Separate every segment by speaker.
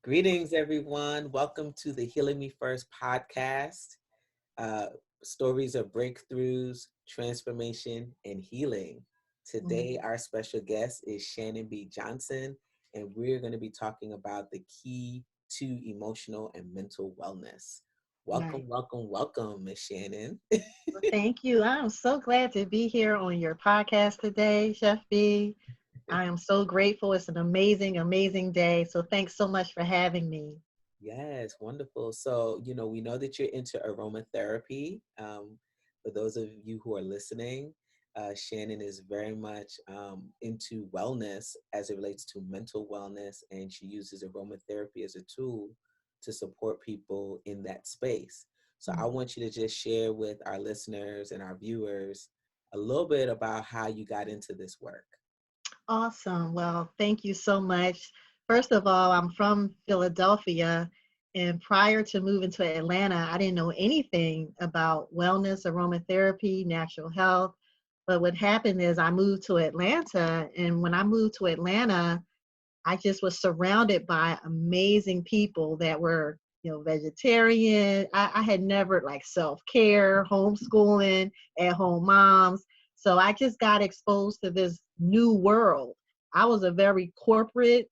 Speaker 1: Greetings, everyone. Welcome to the Healing Me First podcast. Uh, Stories of breakthroughs, transformation, and healing. Today, our special guest is Shannon Johnson, and we're going to be talking about the key to emotional and mental wellness.
Speaker 2: Right.
Speaker 1: Welcome, welcome, welcome, Miss Shannon.
Speaker 2: Well, thank you. I'm so glad to be here on your podcast today, Chef Bee. I am so grateful. It's an amazing, amazing day. So thanks so much for having me.
Speaker 1: Yes, wonderful. So, we know that you're into aromatherapy. For those of you who are listening, Shannon is very much into wellness as it relates to mental wellness, and she uses aromatherapy as a tool to support people in that space. So, I
Speaker 2: Mhm.
Speaker 1: want you to just share with our listeners and our viewers a little bit about how you got into this work.
Speaker 2: Awesome. Well, thank you so much. First of all, I'm from Philadelphia, and prior to moving to Atlanta, I didn't know anything about wellness, aromatherapy, natural health. But what happened is I moved to Atlanta, and when I moved to Atlanta, I just was surrounded by amazing people that were, vegetarian. I had never like self-care, homeschooling, at-home moms. So I just got exposed to this new world. I was a very corporate,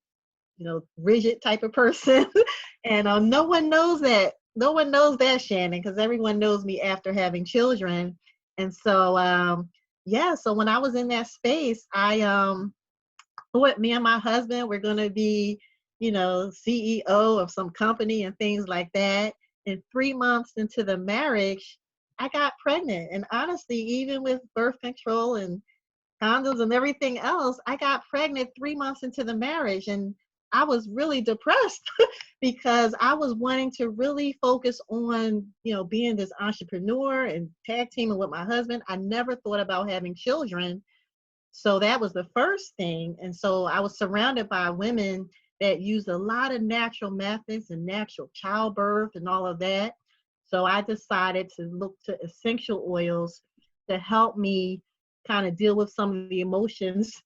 Speaker 2: rigid type of person. And no one knows that. No one knows that, Shannon, because everyone knows me after having children. And so, yeah, so when I was in that space, I what me and my husband we're going to be CEO of some company and things like that. And 3 months into the marriage, I got pregnant. And honestly, even with birth control and condoms and everything else, I got pregnant 3 months into the marriage. And I was really depressed because I was wanting to really focus on being this entrepreneur and tag teaming with my husband. I never thought about having children, so that was the first thing. And so I was surrounded by women that used a lot of natural methods and natural childbirth and all of that. So I decided to look to essential oils to help me kind of deal with some of the emotions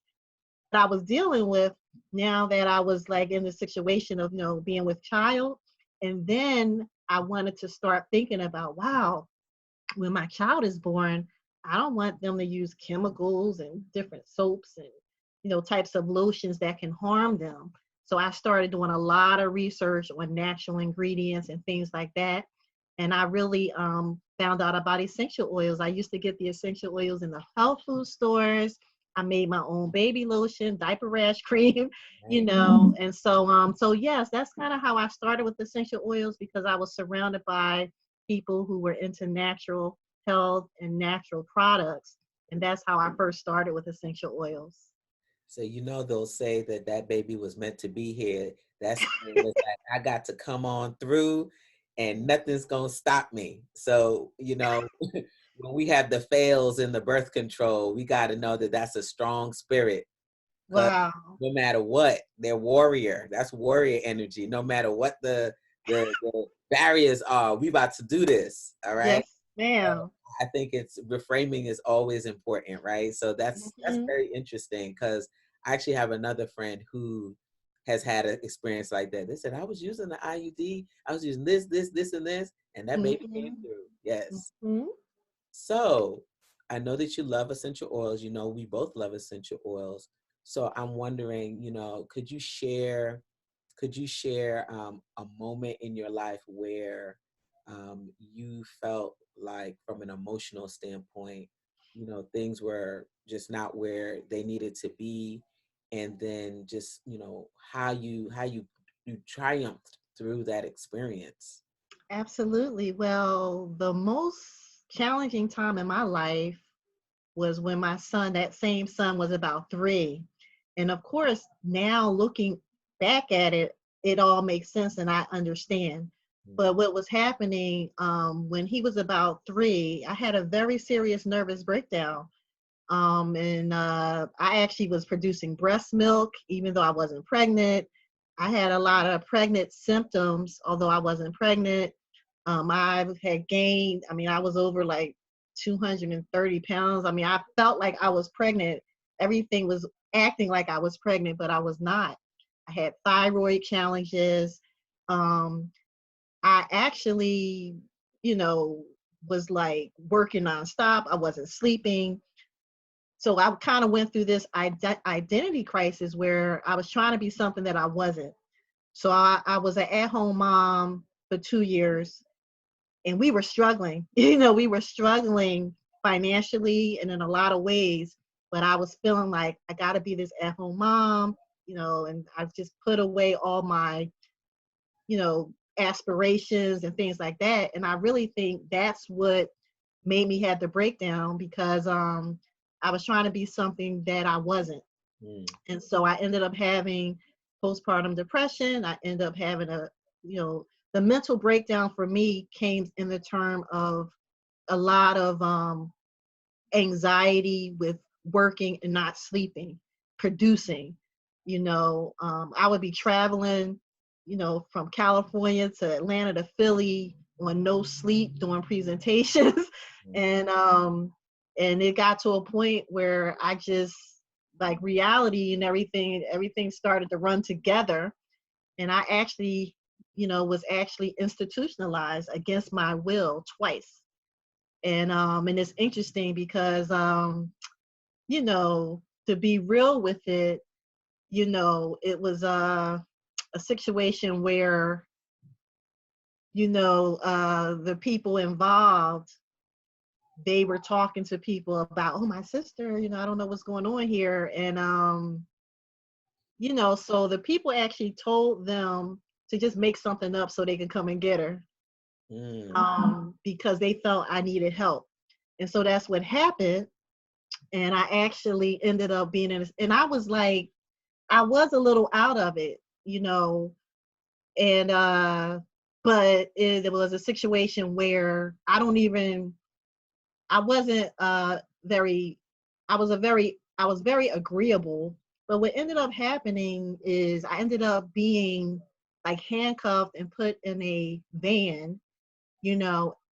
Speaker 2: that I was dealing with now that I was like in the situation of, being with child. And then I wanted to start thinking about, wow, when my child is born, I don't want them to use chemicals and different soaps and types of lotions that can harm them. So I started doing a lot of research on natural ingredients and things like that. And I really found out about essential oils. I used to get the essential oils in the health food stores. I made my own baby lotion, diaper rash cream,
Speaker 1: Right.
Speaker 2: and so yes, that's kind of how I started with essential oils because I was surrounded by people who were into natural health and natural products. And that's how I first started with essential oils.
Speaker 1: So they'll say that that baby was meant to be here. That's saying is that I got to come on through, and nothing's gonna stop me. So when we have the fails in the birth control, we got to know that that's a strong spirit. Cause
Speaker 2: Wow.
Speaker 1: no matter what, they're warrior. That's warrior energy. No matter what the barriers are, we about to do this. All right.
Speaker 2: Yes, ma'am.
Speaker 1: I think it's reframing is always important, right? So that's
Speaker 2: Hmm.
Speaker 1: very interesting because I actually have another friend who has had an experience like that. They said I was using the IUD, I was using this, and this, and that baby came
Speaker 2: Hmm.
Speaker 1: through. Yes.
Speaker 2: Hmm.
Speaker 1: So I know that you love essential oils. We both love essential oils. So I'm wondering, could you share a moment in your life where you felt like, from an emotional standpoint, things were just not where they needed to be, and then just how you triumphed through that experience.
Speaker 2: Absolutely. Well, the most challenging time in my life was when my son, that same son, was about 3. And of course, now looking back at it, it all makes sense and I understand. But what was happening when he was about 3, I had a very serious nervous breakdown. And I actually was producing breast milk, even though I wasn't pregnant. I had a lot of pregnant symptoms, although I wasn't pregnant. I had gained, I mean, I was over like 230 pounds. I mean, I felt like I was pregnant. Everything was acting like I was pregnant, but I was not. I had thyroid challenges. Um, I actually, you know, was like working nonstop. I wasn't sleeping. So I kind of went through this identity crisis where I was trying to be something that I wasn't. So I was an at-home mom for 2 years, and we were struggling. We were struggling financially and in a lot of ways. But I was feeling like I got to be this at-home mom, and I just put away all my, aspirations and things like that. And I really think that's what made me have the breakdown, because I was trying to be something that I wasn't.
Speaker 1: Mm.
Speaker 2: And so I ended up having postpartum depression. I ended up having the mental breakdown for me came in the term of a lot of anxiety with working and not sleeping, producing. I would be traveling, from California to Atlanta to Philly on no sleep doing presentations.
Speaker 1: Mm.
Speaker 2: And it got to a point where I just, like, reality and everything started to run together. And I actually, was actually institutionalized against my will twice. And it's interesting because to be real with it, it was a situation where, the people involved, they were talking to people about, oh, my sister, I don't know what's going on here. And so the people actually told them to just make something up so they could come and get her,
Speaker 1: Mm.
Speaker 2: because they felt I needed help. And so that's what happened. And I actually ended up being in, and I was like, I was a little out of it, and but it was a situation where I wasn't very, I was very agreeable. But what ended up happening is I ended up being like handcuffed and put in a van,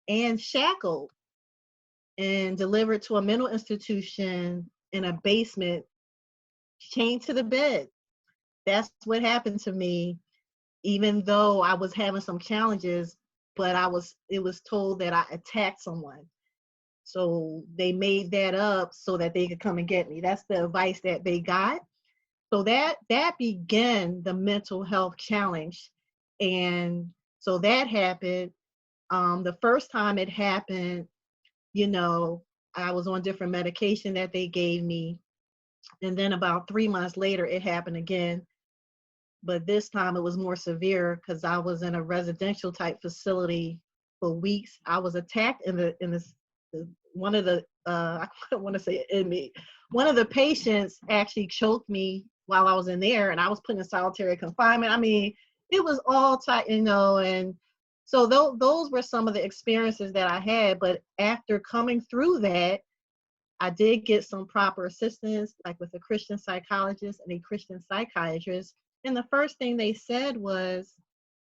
Speaker 2: and shackled and delivered to a mental institution in a basement, chained to the bed. That's what happened to me, even though I was having some challenges, but it was told that I attacked someone. So they made that up so that they could come and get me. That's the advice that they got. So that began the mental health challenge. And so that happened. The first time it happened, you know, I was on different medication that they gave me. And then about 3 months later, it happened again. But this time it was more severe because I was in a residential type facility for weeks. I was attacked one of the I don't want to say inmate. One of the patients actually choked me while I was in there, and I was put in solitary confinement. I mean, it was all tight, and so those were some of the experiences that I had. But after coming through that, I did get some proper assistance, like with a Christian psychologist and a Christian psychiatrist. And the first thing they said was,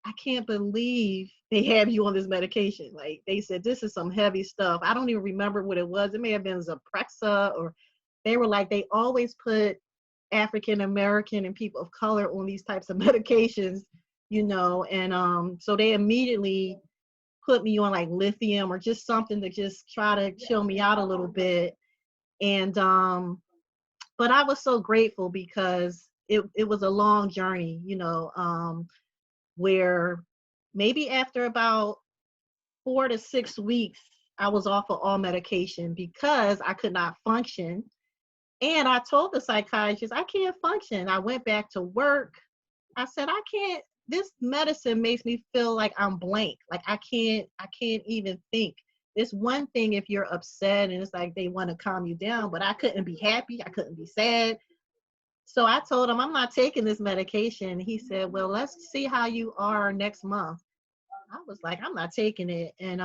Speaker 2: I can't believe they have you on this medication. Like, they said, this is some heavy stuff. I don't even remember what it was. It may have been Zyprexa, or they were like, they always put African American and people of color on these types of medications, and so they immediately put me on like lithium or just something to just try to chill me out a little bit. And but I was so grateful because it was a long journey, where maybe after about 4 to 6 weeks, I was off of all medication because I could not function. And I told the psychiatrist, I can't function. I went back to work. I said, I can't, this medicine makes me feel like I'm blank. Like I can't even think. It's one thing if you're upset and it's like they want to calm you down, but I couldn't be happy. I couldn't be sad. So I told him, I'm not taking this medication. He said, well, let's see how you are next month. I was like, I'm not taking it. And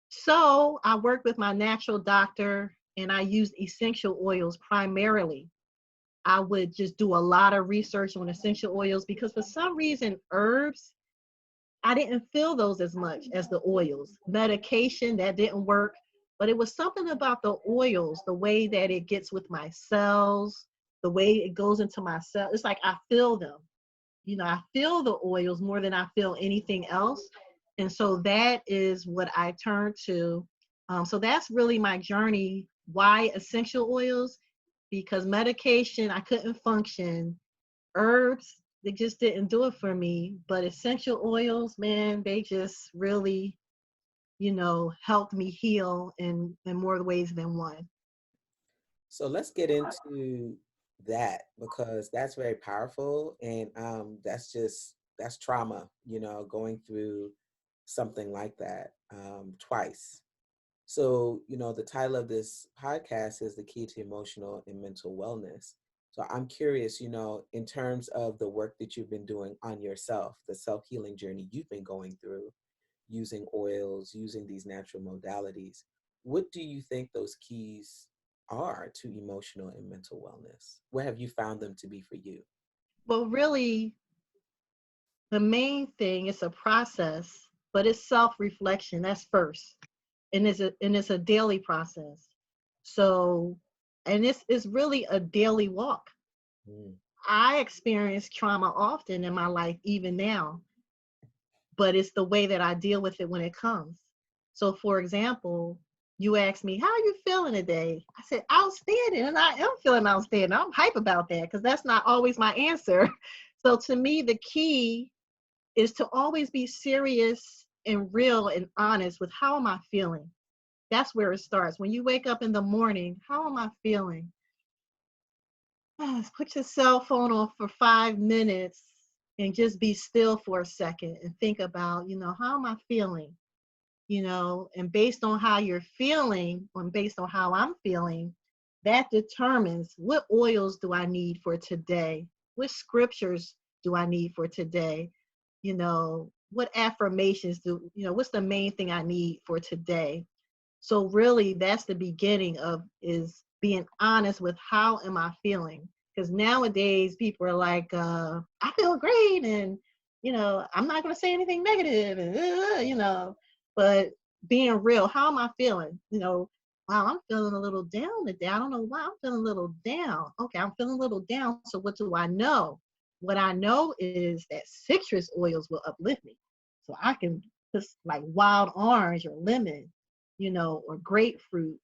Speaker 2: so I worked with my natural doctor, and I used essential oils primarily. I would just do a lot of research on essential oils because for some reason, herbs, I didn't feel those as much as the oils. Medication, that didn't work, but it was something about the oils, the way that it gets with my cells, the way it goes into my cell. It's like I feel them, I feel the oils more than I feel anything else. And so that is what I turn to. So that's really my journey. Why essential oils? Because medication, I couldn't function. Herbs, they just didn't do it for me. But essential oils, man, they just really, helped me heal in more ways than one.
Speaker 1: So let's get into that because that's very powerful, and that's trauma, going through something like that twice. So, the title of this podcast is The Key to Emotional and Mental Wellness. So I'm curious, in terms of the work that you've been doing on yourself, the self-healing journey you've been going through, using oils, using these natural modalities, what do you think those keys are to emotional and mental wellness? What have you found them to be for you?
Speaker 2: Well, really, the main thing is a process, but it's self-reflection. That's first. And it's a daily process. So, and it's really a daily walk.
Speaker 1: Mm,
Speaker 2: I experience trauma often in my life, even now, but it's the way that I deal with it when it comes. So, for example, you asked me, how are you feeling today? I said, outstanding. And I am feeling outstanding. I'm hype about that because that's not always my answer. So, to me, the key is to always be serious and real and honest with how am I feeling. That's where it starts. When you wake up in the morning, how am I feeling? Put your cell phone on for 5 minutes and just be still for a second and think about, how am I feeling? And based on how you're feeling, and based on how I'm feeling, that determines what oils do I need for today? What scriptures do I need for today? What affirmations what's the main thing I need for today? So really that's the beginning of is being honest with how am I feeling? Because nowadays people are like, I feel great and I'm not gonna say anything negative and but being real, how am I feeling? Wow, I'm feeling a little down today. I don't know why I'm feeling a little down. Okay, I'm feeling a little down. So what do I know? What I know is that citrus oils will uplift me. So I can just like wild orange or lemon, or grapefruit.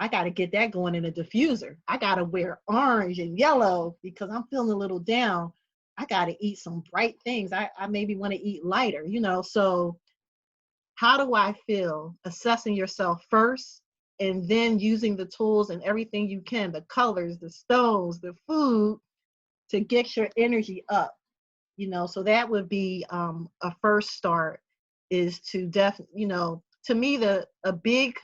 Speaker 2: I got to get that going in a diffuser. I got to wear orange and yellow because I'm feeling a little down. I got to eat some bright things. I maybe want to eat lighter, So, how do I feel? Assessing yourself first and then using the tools and everything you can, the colors, the stones, the food to get your energy up, So that would be a first start is to to me, a big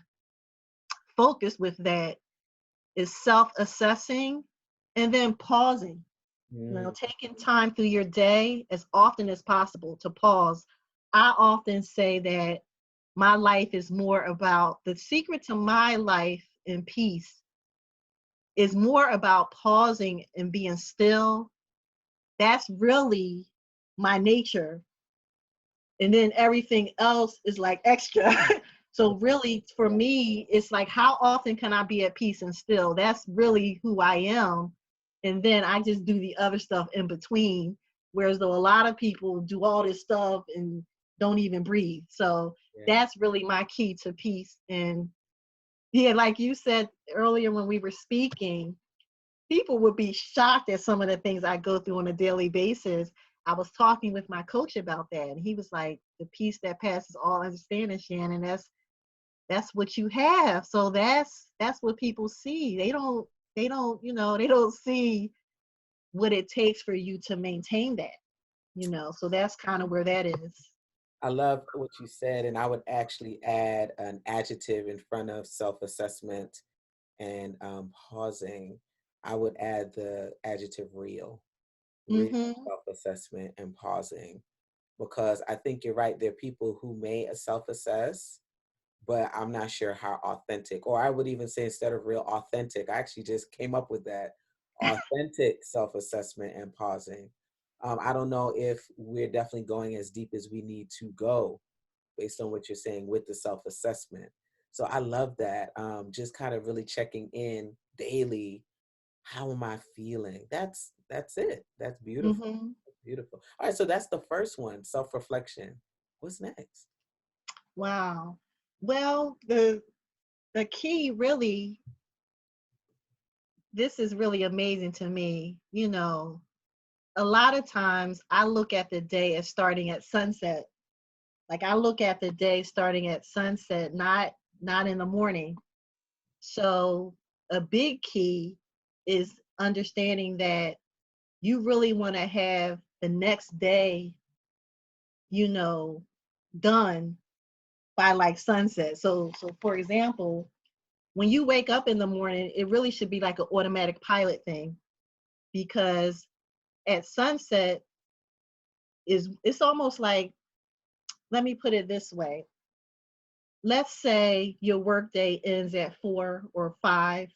Speaker 2: focus with that is self-assessing and then pausing,
Speaker 1: mm,
Speaker 2: taking time through your day as often as possible to pause. I often say that my life is more about the secret to my life and peace is more about pausing and being still. That's really my nature. And then everything else is like extra. So really for me, it's like how often can I be at peace and still? That's really who I am. And then I just do the other stuff in between. Whereas though a lot of people do all this stuff and don't even breathe. So
Speaker 1: yeah.
Speaker 2: that's really my key to peace. And yeah, like you said earlier when we were speaking, people would be shocked at some of the things I go through on a daily basis. I was talking with my coach about that, and he was like, "The peace that passes all understanding, Shannon. That's what you have. So that's what people see. They don't see what it takes for you to maintain that. So that's kind of where that is.
Speaker 1: I love what you said, and I would actually add an adjective in front of self-assessment and pausing. I would add the adjective real
Speaker 2: Mm-hmm.
Speaker 1: self-assessment and pausing, because I think you're right. There are people who may self-assess, but I'm not sure how authentic, or I would even say instead of real, authentic. I actually just came up with that authentic self-assessment and pausing. I don't know if we're definitely going as deep as we need to go based on what you're saying with the self-assessment. So I love that. Just kind of really checking in daily. How am I feeling? That's it. That's beautiful.
Speaker 2: Mm-hmm.
Speaker 1: Beautiful. right, so that's the first one, self-reflection. What's next?
Speaker 2: Wow. Well, the key really, this is really amazing to me. You know, a lot of times I look at the day as starting at sunset. Like I look at the day starting at sunset, not in the morning. So a big key is understanding that you really want to have the next day, you know, done by like sunset. So for example, when you wake up in the morning, it really should be like an automatic pilot thing, because at sunset is, it's almost like, let me put it this way. Let's say your workday ends at 4 or 5.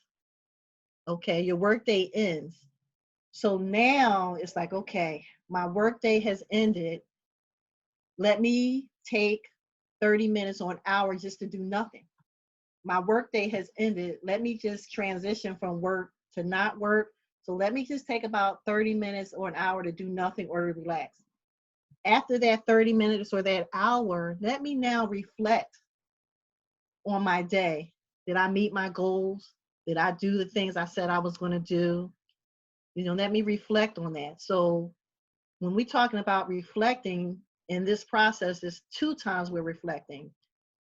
Speaker 2: Okay, your workday ends. So now it's like, okay, my workday has ended. Let me take 30 minutes or an hour just to do nothing. My workday has ended. Let me just transition from work to not work. So let me just take about 30 minutes or an hour to do nothing or to relax. After that 30 minutes or that hour, let me now reflect on my day. Did I meet my goals? Did I do the things I said I was going to do? You know, let me reflect on that. So when we're talking about reflecting in this process, there's 2 times we're reflecting.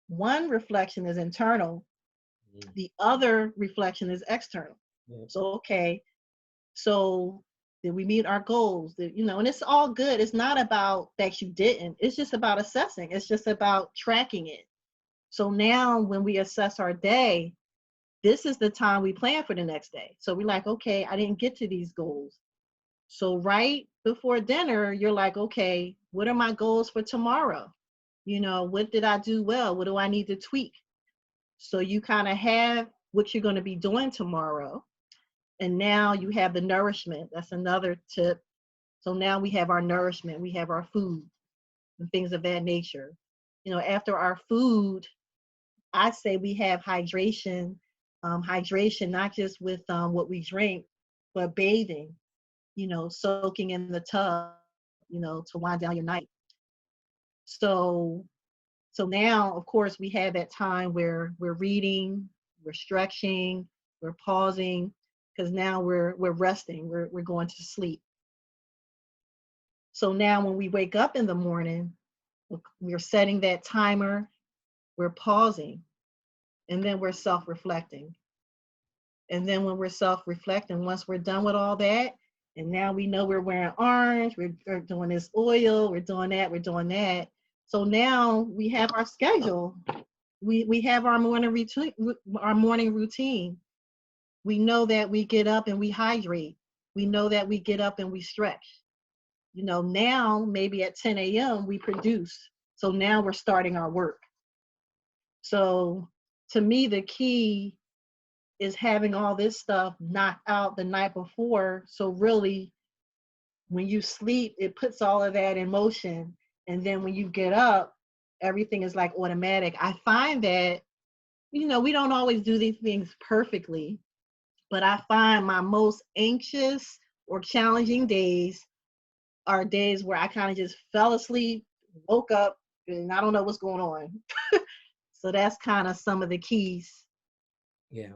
Speaker 2: One reflection is internal,
Speaker 1: Mm,
Speaker 2: the other reflection is external.
Speaker 1: yeah.
Speaker 2: So, okay, so did we meet our goals? Did, you know, and it's all good. It's not about that you didn't, it's just about assessing, it's just about tracking it. So now when we assess our day, this is the time we plan for the next day. So we're like, okay, I didn't get to these goals. So right before dinner, you're like, okay, what are my goals for tomorrow? You know, what did I do well? What do I need to tweak? So you kind of have what you're going to be doing tomorrow. And now you have the nourishment. That's another tip. So now we have our nourishment, we have our food and things of that nature. You know, after our food, I say we have hydration. Hydration, not just with what we drink, but bathing, you know, soaking in the tub, you know, to wind down your night. So so now, of course, we have that time where we're reading, we're stretching, we're pausing, because now we're resting, we're going to sleep. So now when we wake up in the morning, we're setting that timer, we're pausing, and then we're self-reflecting. And then when we're self-reflecting, once we're done with all that, and now we know we're wearing orange, we're doing this oil, we're doing that, we're doing that. So now we have our schedule. We have our morning routine, our morning routine. We know that we get up and we hydrate. We know that we get up and we stretch. You know, now maybe at 10 a.m. we produce. So now we're starting our work. So to me, the key is having all this stuff knocked out the night before. So really, when you sleep, it puts all of that in motion. And then when you get up, everything is like automatic. I find that, you know, we don't always do these things perfectly, but I find my most anxious or challenging days are days where I kind of just fell asleep, woke up, and I don't know what's going on. So that's kind of some of the keys.
Speaker 1: Yeah.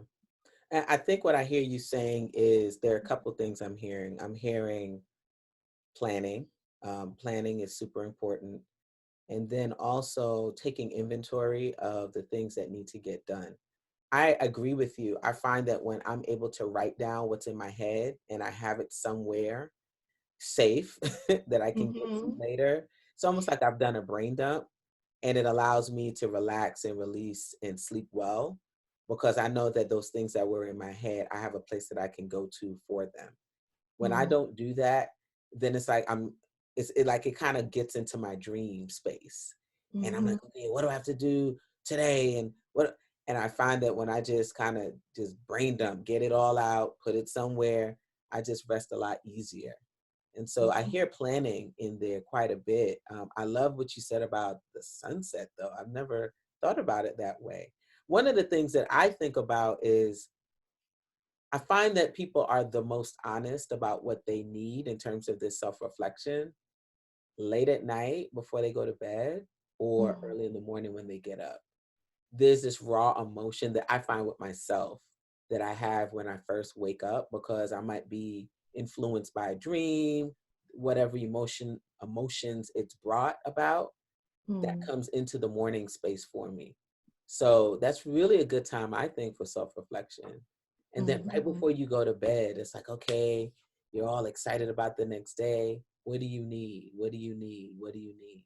Speaker 1: And I think what I hear you saying is there are a couple things I'm hearing. I'm hearing planning. Planning is super important. And then also taking inventory of the things that need to get done. I agree with you. I find that when I'm able to write down what's in my head and I have it somewhere safe that I can get to
Speaker 2: Mm-hmm.
Speaker 1: later, it's almost like I've done a brain dump, and it allows me to relax and release and sleep well because I know that those things that were in my head, I have a place that I can go to for them. When I
Speaker 2: Mm-hmm.
Speaker 1: don't do that, then it's like like it kind of gets into my dream space. And I'm
Speaker 2: Mm-hmm.
Speaker 1: like, okay, what do I have to do today? And I find that when I just kind of just brain dump, get it all out, put it somewhere, I just rest a lot easier. And so I
Speaker 2: Mm-hmm.
Speaker 1: hear planning in there quite a bit. I love what you said about the sunset, though. I've never thought about it that way. One of the things that I think about is I find that people are the most honest about what they need in terms of this self reflection late at night before they go to bed or
Speaker 2: Mm-hmm.
Speaker 1: early in the morning when they get up. There's this raw emotion that I find with myself that I have when I first wake up, because I might be influenced by a dream, whatever emotions it's brought about, that
Speaker 2: Mm-hmm.
Speaker 1: comes into the morning space for me. So that's really a good time, I think, for self-reflection. And then right
Speaker 2: Mm-hmm.
Speaker 1: before you go to bed, it's like, okay, you're all excited about the next day. What do you need? What do you need? What do you need?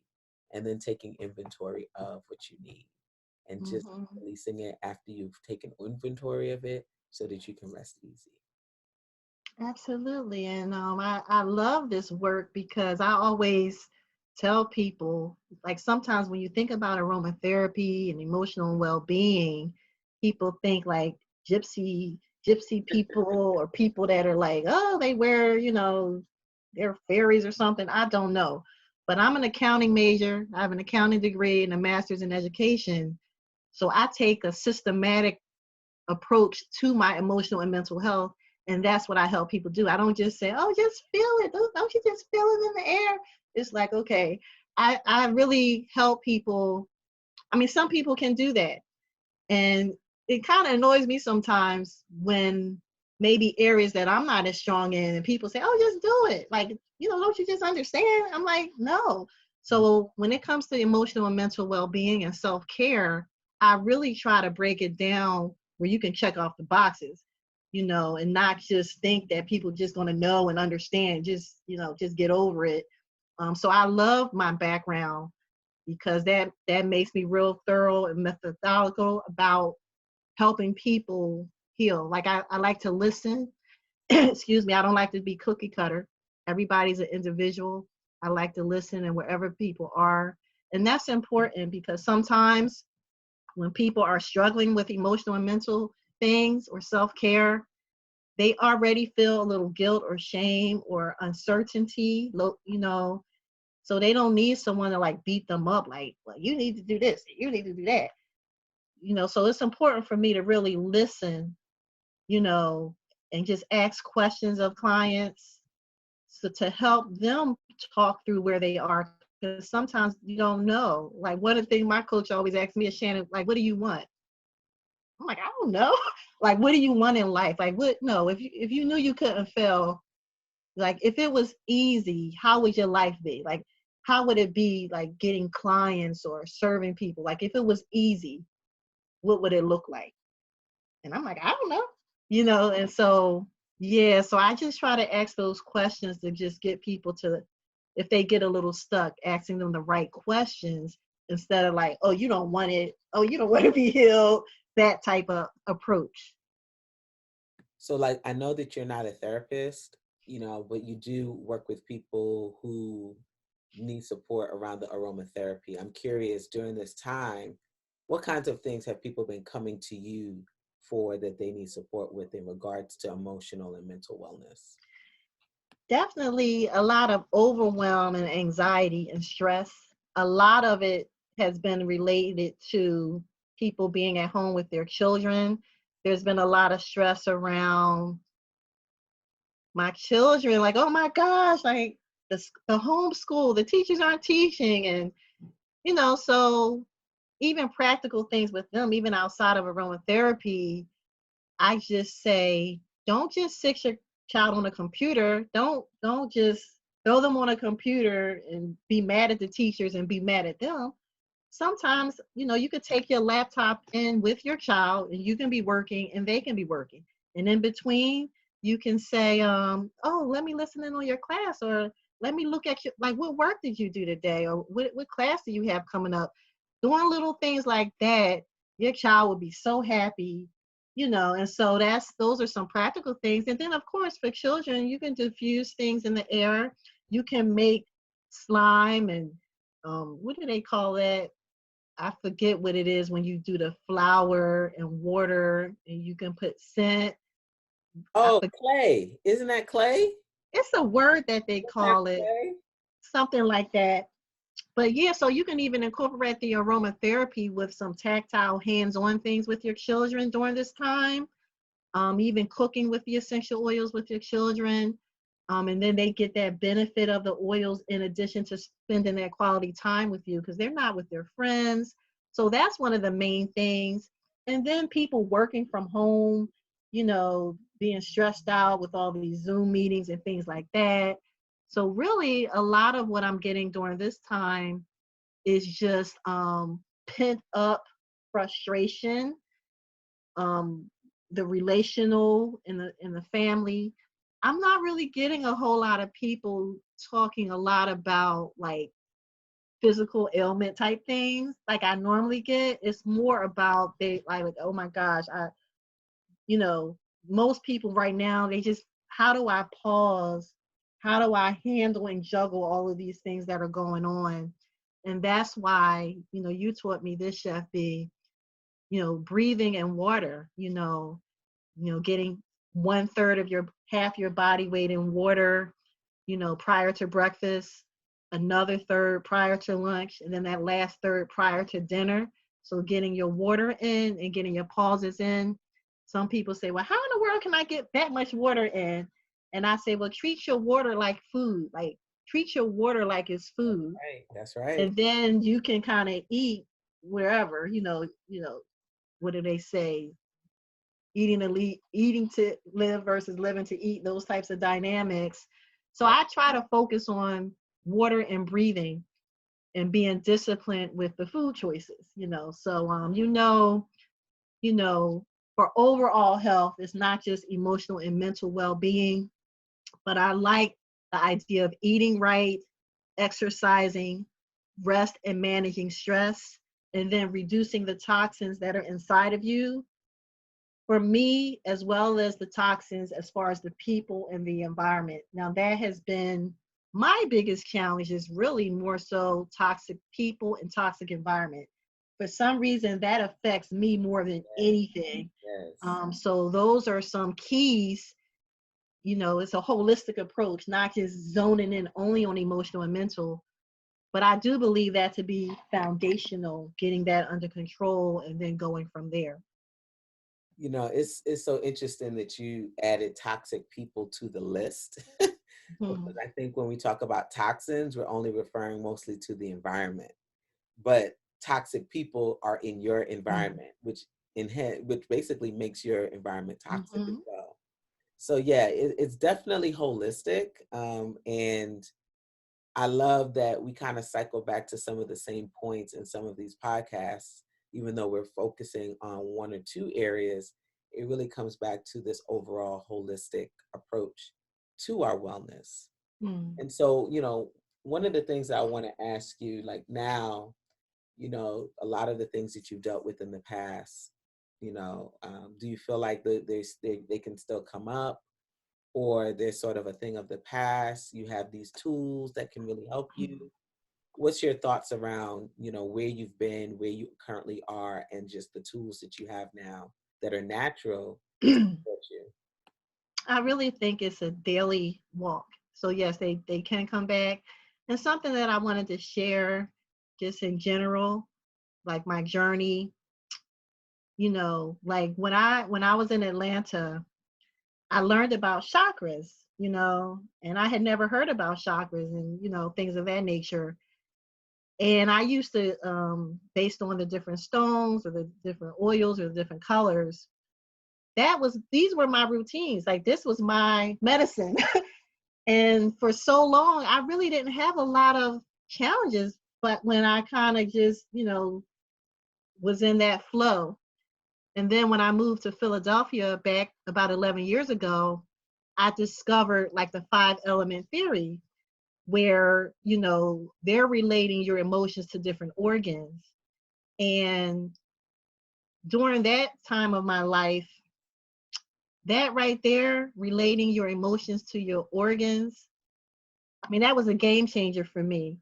Speaker 1: And then taking inventory of what you need and just
Speaker 2: Mm-hmm.
Speaker 1: releasing it after you've taken inventory of it so that you can rest easy.
Speaker 2: Absolutely. And I love this work because I always tell people, like sometimes when you think about aromatherapy and emotional well-being, people think like gypsy people or people that are like, oh, they wear, they're fairies or something. I don't know. But I'm an accounting major. I have an accounting degree and a master's in education. So I take a systematic approach to my emotional and mental health. And that's what I help people do. I don't just say, oh, just feel it. Don't you just feel it in the air? It's like, okay, I really help people. I mean, some people can do that. And it kind of annoys me sometimes when maybe areas that I'm not as strong in and people say, oh, just do it. Like, don't you just understand? I'm like, no. So when it comes to emotional and mental well-being and self-care, I really try to break it down where you can check off the boxes, and not just think that people just going to know and understand, just get over it. So I love my background because that makes me real thorough and methodical about helping people heal. Like I like to listen. Excuse me, I don't like to be cookie cutter. Everybody's an individual. I like to listen and wherever people are. And that's important because sometimes when people are struggling with emotional and mental things or self-care, they already feel a little guilt or shame or uncertainty, so they don't need someone to like beat them up like, well, you need to do this, you need to do that. So it's important for me to really listen, you know, and just ask questions of clients so to help them talk through where they are. Because sometimes you don't know. Like one of the things my coach always asks me is, Shannon, like, what do you want? I'm like, I don't know. Like, what do you want in life? Like, what? No, if you knew you couldn't fail, like, if it was easy, how would your life be? Like, how would it be like getting clients or serving people? Like, if it was easy, what would it look like? And I'm like, I don't know. And so, yeah, so I just try to ask those questions to just get people to, if they get a little stuck, asking them the right questions instead of like, oh, you don't want it. Oh, you don't want to be healed. That type of approach.
Speaker 1: So, like, I know that you're not a therapist, but you do work with people who need support around the aromatherapy. I'm curious, during this time, what kinds of things have people been coming to you for that they need support with in regards to emotional and mental wellness?
Speaker 2: Definitely a lot of overwhelm and anxiety and stress. A lot of it has been related to people being at home with their children. There's been a lot of stress around my children, like, oh my gosh, like the homeschool, the teachers aren't teaching. And, so even practical things with them, even outside of aromatherapy, I just say, don't just sit your child on a computer. Don't just throw them on a computer and be mad at the teachers and be mad at them. Sometimes, you could take your laptop in with your child and you can be working and they can be working. And in between, you can say, oh, let me listen in on your class, or let me look at your, like, what work did you do today? Or what class do you have coming up? Doing little things like that, your child will be so happy, and so those are some practical things. And then of course for children, you can diffuse things in the air. You can make slime and what do they call that? I forget what it is when you do the flour and water and you can put scent. I
Speaker 1: Oh,
Speaker 2: forget.
Speaker 1: clay. Isn't that clay?
Speaker 2: It's a word that they
Speaker 1: Isn't that
Speaker 2: call it,
Speaker 1: clay?
Speaker 2: something like that. But yeah, so you can even incorporate the aromatherapy with some tactile hands-on things with your children during this time. Even cooking with the essential oils with your children. And then they get that benefit of the oils in addition to spending that quality time with you because they're not with their friends. So that's one of the main things. And then people working from home, being stressed out with all these Zoom meetings and things like that. So really a lot of what I'm getting during this time is just pent up frustration, um, the relational in the family. I'm not really getting a whole lot of people talking a lot about like physical ailment type things like I normally get. It's more about they like oh my gosh, you know, most people right now, they just, how do I pause? How do I handle and juggle all of these things that are going on? And that's why, you taught me this, Chef B, breathing and water, getting 1/3 of your half your body weight in water, prior to breakfast, another third prior to lunch, and then that last third prior to dinner. So getting your water in and getting your pauses in. Some people say, well, how in the world can I get that much water in? And I say, well, treat your water like food. Like treat your water like it's food.
Speaker 1: Right. That's right.
Speaker 2: And then you can kind of eat wherever, what do they say? Eating to live versus living to eat, those types of dynamics. So I try to focus on water and breathing and being disciplined with the food choices, So you know, for overall health, it's not just emotional and mental well-being, but I like the idea of eating right, exercising, rest and managing stress, and then reducing the toxins that are inside of you for me, as well as the toxins as far as the people and the environment. Now, that has been my biggest challenge is really more so toxic people and toxic environment. For some reason, that affects me more than anything.
Speaker 1: Yes.
Speaker 2: So those are some keys. It's a holistic approach, not just zoning in only on emotional and mental. But I do believe that to be foundational, getting that under control and then going from there.
Speaker 1: It's so interesting that you added toxic people to the list because
Speaker 2: Mhm.
Speaker 1: I think when we talk about toxins, we're only referring mostly to the environment. But toxic people are in your
Speaker 2: Mhm.
Speaker 1: environment, which basically makes your environment toxic as
Speaker 2: Mhm.
Speaker 1: well. So yeah, it's definitely holistic, and I love that we kind of cycle back to some of the same points in some of these podcasts, even though we're focusing on one or two areas. It really comes back to this overall holistic approach to our wellness.
Speaker 2: Mhm.
Speaker 1: And so, one of the things that I want to ask you, like now, a lot of the things that you've dealt with in the past, do you feel like they can still come up, or they're sort of a thing of the past? You have these tools that can really help you. What's your thoughts around, where you've been, where you currently are, and just the tools that you have now that are natural to support you?
Speaker 2: I really think it's a daily walk. So yes, they can come back. And something that I wanted to share just in general, like my journey, like when I was in Atlanta, I learned about chakras, and I had never heard about chakras and, things of that nature. And I used to, based on the different stones or the different oils or the different colors, these were my routines. Like this was my medicine. And for so long, I really didn't have a lot of challenges. But when I kind of just, was in that flow. And then when I moved to Philadelphia back about 11 years ago, I discovered like the 5 element theory, where, they're relating your emotions to different organs. And during that time of my life, that right there, relating your emotions to your organs, I mean, that was a game changer for me.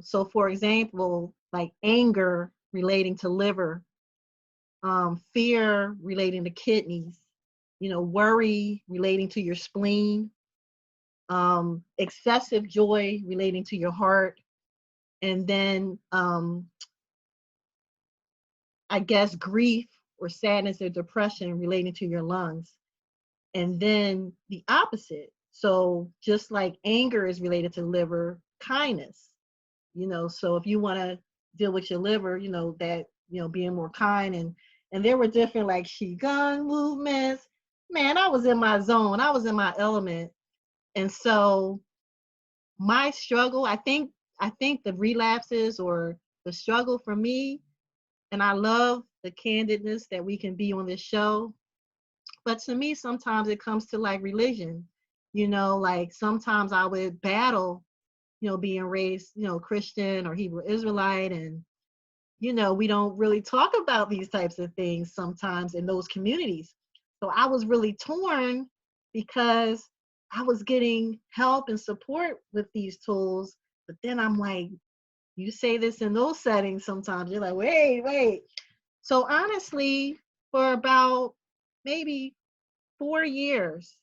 Speaker 2: So, for example, like anger relating to liver, fear relating to kidneys, worry relating to your spleen, excessive joy relating to your heart, and then I guess grief or sadness or depression relating to your lungs. And then the opposite. So just like anger is related to liver, kindness, so if you want to deal with your liver, that, being more kind, and there were different like Qigong movements. Man, I was in my zone. I was in my element. And so my struggle, I think the relapses or the struggle for me, and I love the candidness that we can be on this show, but to me sometimes it comes to like religion. Like sometimes I would battle, being raised, Christian or Hebrew Israelite, and we don't really talk about these types of things sometimes in those communities. So I was really torn because I was getting help and support with these tools, but then I'm like, you say this in those settings sometimes, you're like, wait. So honestly, for about maybe 4 years,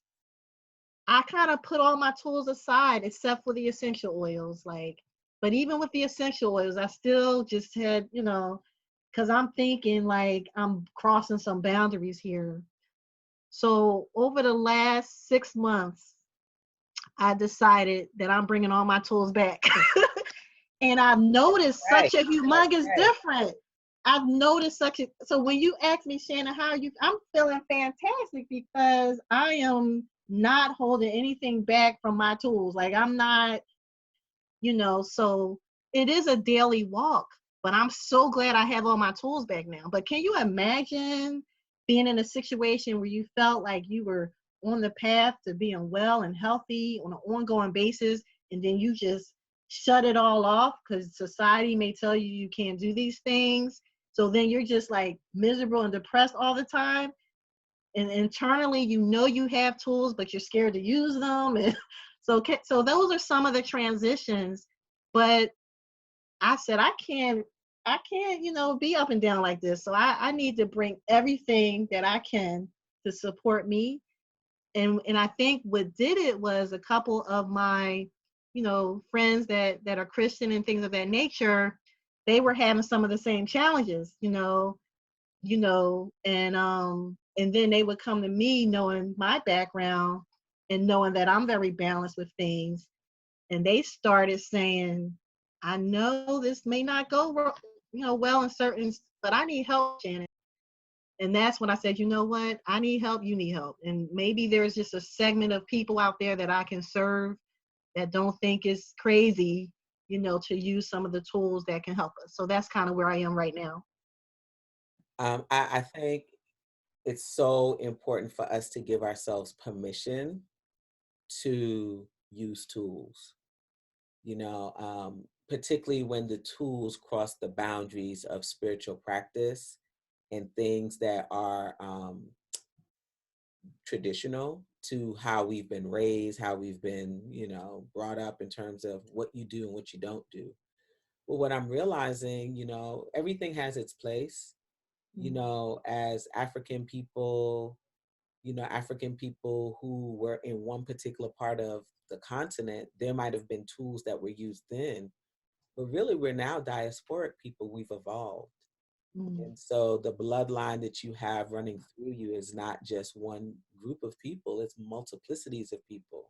Speaker 2: I kind of put all my tools aside except for the essential oils. Like, but even with the essential oils, I still just had, because I'm thinking like I'm crossing some boundaries here. So over the last 6 months, I decided that I'm bringing all my tools back. And I've noticed
Speaker 1: Right.
Speaker 2: such a
Speaker 1: That's
Speaker 2: humongous
Speaker 1: right.
Speaker 2: difference. I've noticed so when you ask me, Shannon, how are you? I'm feeling fantastic because I am not holding anything back from my tools. Like I'm not, so it is a daily walk, but I'm so glad I have all my tools back now. But can you imagine being in a situation where you felt like you were on the path to being well and healthy on an ongoing basis, and then you just shut it all off because society may tell you you can't do these things. So then you're just like miserable and depressed all the time. And internally, you have tools, but you're scared to use them. And so those are some of the transitions. But I said, I can't, be up and down like this. So I need to bring everything that I can to support me. And I think what did it was a couple of my, friends that are Christian and things of that nature, they were having some of the same challenges, and then they would come to me knowing my background and knowing that I'm very balanced with things, and they started saying, I know this may not go well in certain, but I need help, Shannon. And that's when I said, you know what, I need help, you need help, and maybe there's just a segment of people out there that I can serve that don't think it's crazy, to use some of the tools that can help us. So that's kind of where I am right now.
Speaker 1: I think it's so important for us to give ourselves permission to use tools, particularly when the tools cross the boundaries of spiritual practice and things that are traditional to how we've been raised, how we've been, brought up in terms of what you do and what you don't do. But what I'm realizing, everything has its place. As African people who were in one particular part of the continent, there might have been tools that were used then, but really we're now diasporic people. We've evolved.
Speaker 2: Mm-hmm.
Speaker 1: And so the bloodline that you have running through you is not just one group of people, it's multiplicities of people.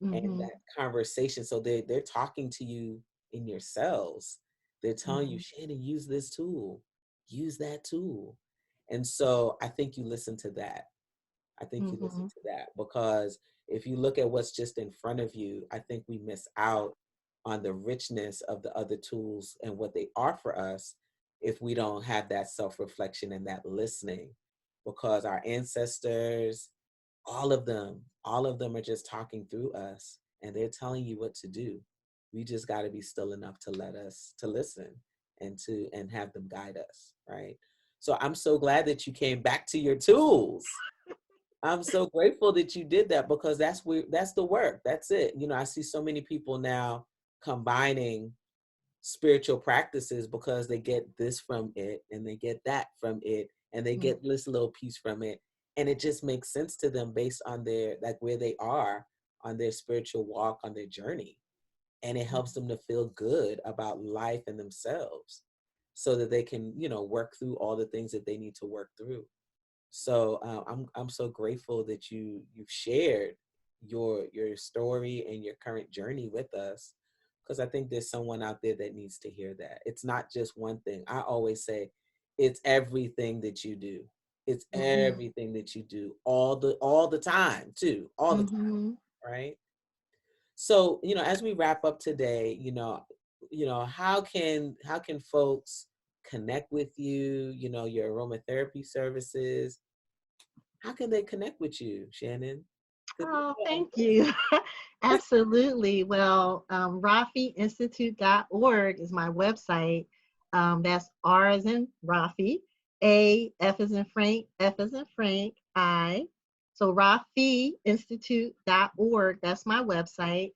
Speaker 1: And
Speaker 2: Mm-hmm.
Speaker 1: that conversation, so they're talking to you in your cells. They're telling you,
Speaker 2: Mm-hmm.
Speaker 1: Shannon, use this tool, use that tool. And so I think you listen to that. I think you listen
Speaker 2: Mm-hmm.
Speaker 1: to that because if you look at what's just in front of you, I think we miss out on the richness of the other tools and what they offer us if we don't have that self-reflection and that listening, because our ancestors, all of them are just talking through us and they're telling you what to do. We just got to be still enough to let us to listen and have them guide us, right? So I'm so glad that you came back to your tools. I'm so grateful that you did that because that's the work. That's it. I see so many people now combining spiritual practices because they get this from it and they get that from it and they get this little piece from it, and it just makes sense to them based on their like where they are on their spiritual walk, on their journey, and it helps them to feel good about life and themselves so that they can work through all the things that they need to work through. So I'm so grateful that you've shared your story and your current journey with us, because I think there's someone out there that needs to hear that. It's not just one thing. I always say it's everything that you do. It's
Speaker 2: Mm-hmm.
Speaker 1: everything that you do all the time too. All the time,
Speaker 2: Mm-hmm.
Speaker 1: right? So, as we wrap up today, how can folks connect with you, your aromatherapy services? How can they connect with you, Shannon? 'Cause
Speaker 2: Oh, thank you. Absolutely. Well, RAFFIinstitute.org is my website. That's R as in Rafi, A, F as in Frank, F as in Frank, I. So RAFFIinstitute.org, that's my website.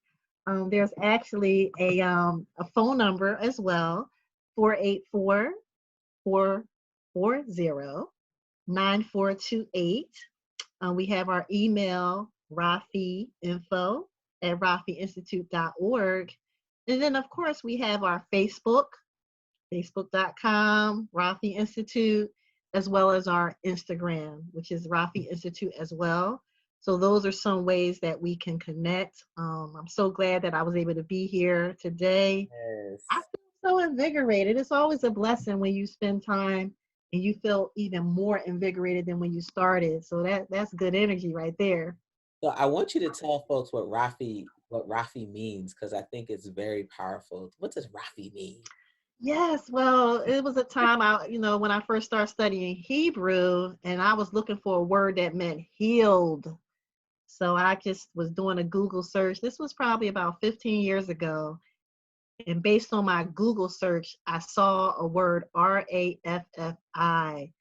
Speaker 2: There's actually a phone number as well, 484-440-9428. We have our email, raffiinfo@raffiinstitute.org. And then, of course, we have our Facebook, facebook.com, Raffi Institute, as well as our Instagram, which is Raffi Institute as well. So those are some ways that we can connect. I'm so glad that I was able to be here today. I
Speaker 1: Yes.
Speaker 2: feel so invigorated. It's always a blessing when you spend time and you feel even more invigorated than when you started. So that's good energy right there.
Speaker 1: So I want you to tell folks what Rafi means, because I think it's very powerful. What does Rafi mean?
Speaker 2: Yes, well, it was a time when I first started studying Hebrew and I was looking for a word that meant healed. So I just was doing a Google search. This was probably about 15 years ago. And based on my Google search, I saw a word RAFFI.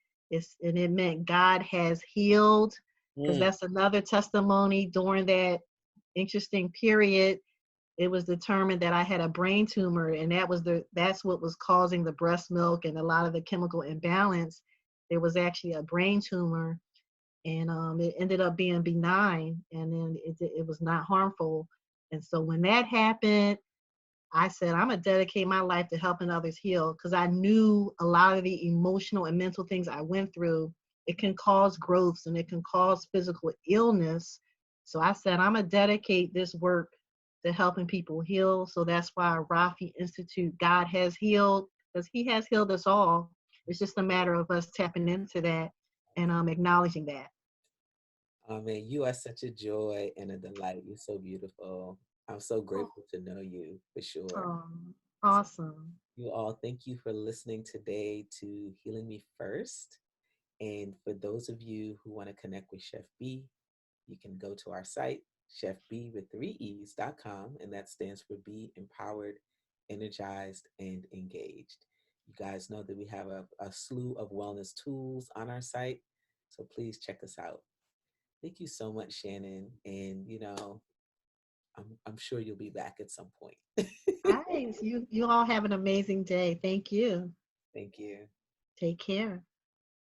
Speaker 2: And it meant God has healed, because
Speaker 1: Mm,
Speaker 2: that's another testimony during that interesting period. It was determined that I had a brain tumor, and that's what was causing the breast milk and a lot of the chemical imbalance. There was actually a brain tumor, and it ended up being benign, and then it was not harmful. And so when that happened, I said, I'm going to dedicate my life to helping others heal, because I knew a lot of the emotional and mental things I went through, it can cause growths and it can cause physical illness. So I said, I'm going to dedicate this work to helping people heal. So that's why Rafi Institute, God has healed, because he has healed us all. It's just a matter of us tapping into that and acknowledging that.
Speaker 1: oh man, you are such a joy and a delight. You're so beautiful. I'm so
Speaker 2: Oh,
Speaker 1: grateful to know you for sure. So
Speaker 2: awesome.
Speaker 1: you all, thank you for listening today to Healing Me First. And for those of you who want to connect with Chef Bee, you can go to our site, chefbee with 3 E's.com, and that stands for Be Empowered, Energized, and Engaged. You guys know that we have a slew of wellness tools on our site, so please check us out. Thank you so much, Shannon. And I'm sure you'll be back at some point.
Speaker 2: Guys, you all have an amazing day. Thank you.
Speaker 1: Thank you.
Speaker 2: Take care.